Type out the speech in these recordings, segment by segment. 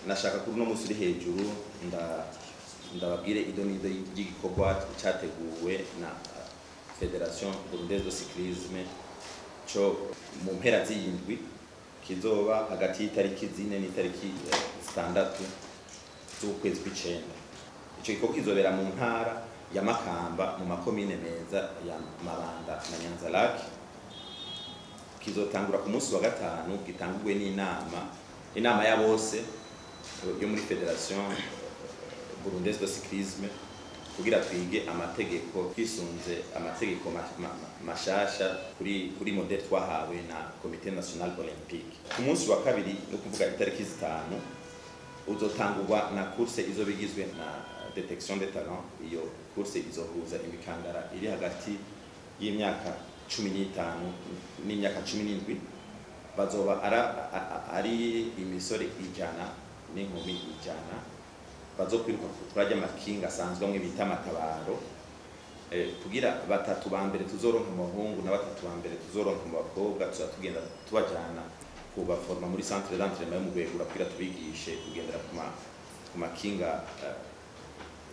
nashaka kuri uno musi uri hejuru ndababwire idonido y'igikorwa cyateguwe na Federation Burundaise de Cyclisme cyo mu mpera z'indwi kizoba hagati y'itariki 4 n'itariki 6 z'ukwezi kw'icenda. Ico gikorwa kizobera mu ntara ya Makamba mu makomine meza ya Mabanda na Nyanza-Lac. Kizotangura ku munsi wa gatanu gitangurwe n'inama ya bose yo muri Federation Burundaise de Cyclisme kugira twige amategeko twisunze amategeko mashasha kuri model twahawe na Comité National Olympique. Ku munsi wa kabiri no kuvuga itariki 5 uzotangurwa na course izobigizwe na detection de talent. Iyo course izohuza imikangara iri hagati y'imyaka 15 n'imyaka 17. Bazoba ari imisore 100 n'inkumi 100 bazokwiruka kurajya amakinga asanzwe amwe bita amatabaro kugira batatu ba mbere tuzoronka mu bahungu na batatu ba mbere tuzoronka mu bakobwa tugenda tubajana kubaforma muri centre d'entraînement yo mu Rwegura kugira tubigishe kugendera ku makinga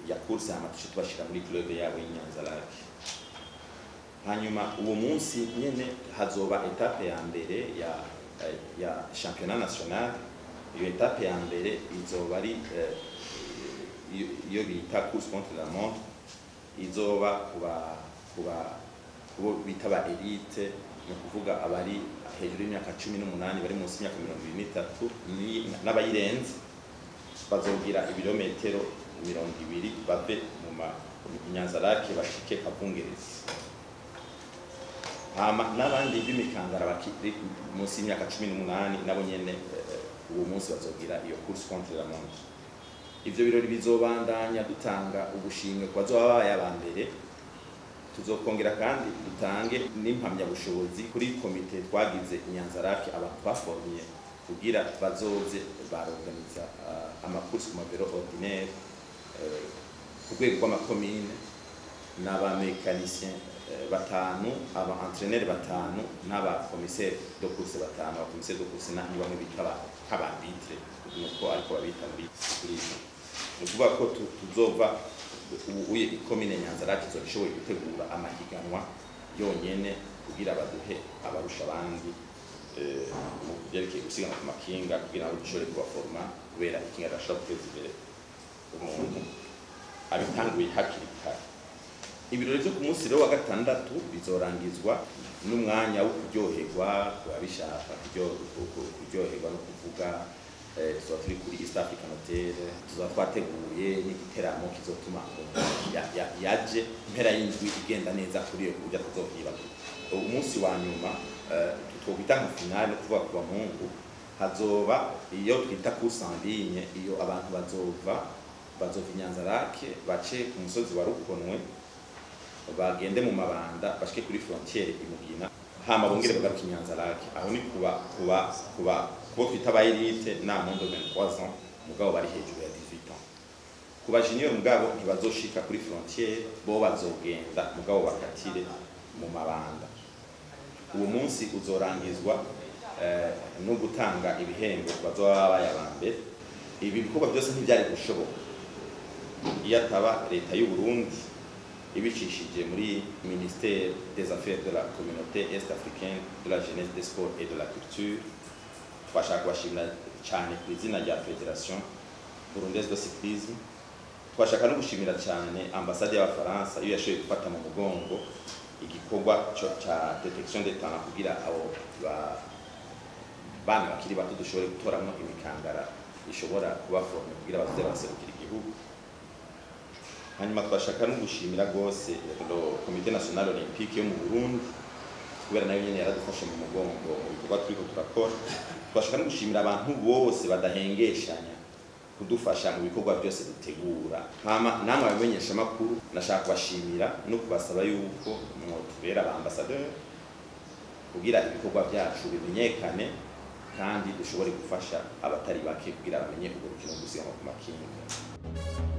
ya course amatushe tubashira muri club yabo y'Inyanza-Lac. Hanyuma uwo munsi nyene hazoba etape ya mbere ya championnat national. Iyo etape ya mbere izoba ari iyo bita course contre la montre, izoba kubo bita ba elite, no kuvuga abari hejuru y'imyaka 18 bari munsi y'imyaka 23 n'abayirenze bazogira ibirometero 200 bave mu Nyanza-Lac bashike Kabungerezi. N'abandi b'imikangara bakiri munsi y'imyaka 18 nabo nyene uwo munsi bazogira iyo course contre la montre. Ivyo birori bizobandanya dutanga ubushimwe kwa bazobaye abambere. Tuzokongera kandi dutange n'impamya bushobozi kuri komite twagize Nyanza-Lac abatwaformiye kugira bazoze baroganiza amakursi ku mavero ordinaire ku rwego rw'amakomine n'abamekanisien batanu, aba entraîneur batanu n'aba commissaire de course batanu. Aba commissaire de course na bamwe bita nk'abanditre nuko ariko babita muri nukuvuga ko tuzova uye ikomine Nyanza-Lac izobishoboye gutegura amahiganwa yonyene kugira baduhe abarusha abandi mu byerekeye gusigana ku makinga kugira ngo dushobore kubaforma kubera ikinga rashobora guteza imbere umuntu abitanguye hakiri kare. Ibirori byo ku munsi wa gatandatu bizorangizwa n'umwanya wo kuryoherwa kubabishaka kuryoherwa no kuvuga tuzoba turi kuri East African Hotel. Tuzoba twateguye n'igiteramo kizotuma yaje impera y'indwi igenda neza kuri iyo kujya tuzokwiba. Umunsi wa nyuma twobita nka finale kuvuga ku bahungu hazoba iyo twita course en ligne. Iyo abantu bazova Nyanza-Lac bace ku musozi wa Rukonwe bagende mu Mabanda bashike kuri frontiere imugina hama bongere bagaruka Nyanza-Lac. Aho ni kuba twita ba elite na mondo 23 ans mugabo bari hejuru ya 18 ans. Kuba junior mugabo ntibazoshika kuri frontiere bo bazogenda mugabo bakatire mu Mabanda. Uwo munsi uzorangizwa no gutanga ibihembo bazoba bayabambere. Ibi bikorwa byose ntibyari gushoboka iyo ataba leta y'u Burundi ibicishije muri Ministère des Affaires de la Communauté Est-Africaine de la Jeunesse, des Sports et de la Culture. Twashaka kubashimira cyane ku izina rya Federation Burundaise de Cyclisme. Twashaka no gushimira cyane ambassade y'Abafaransa iyo yashoboye gufata mu mugongo igikorwa cya detection de talent kugira abo bana bakiri bato dushobore gutoramo imikangara ishobora kubaforma kugira baze baserukira igihugu. Hanyuma twashaka no gushimira gose Comité National Olympique yo mu Burundi kubera nayo nyene yaradufashe mu mugongo mu bikorwa turiko turakora. Twashaka no gushimira abantu bose badahengeshanya kudufasha mu bikorwa byose dutegura. Namwe abamenyesha makuru nashaka kubashimira no kubasaba yuko mwotubera aba ambassadeur kugira ibikorwa byacu bimenyekane kandi dushobore gufasha abatari bake kugira bamenye ubwo rukino gusiganwa ku makinga.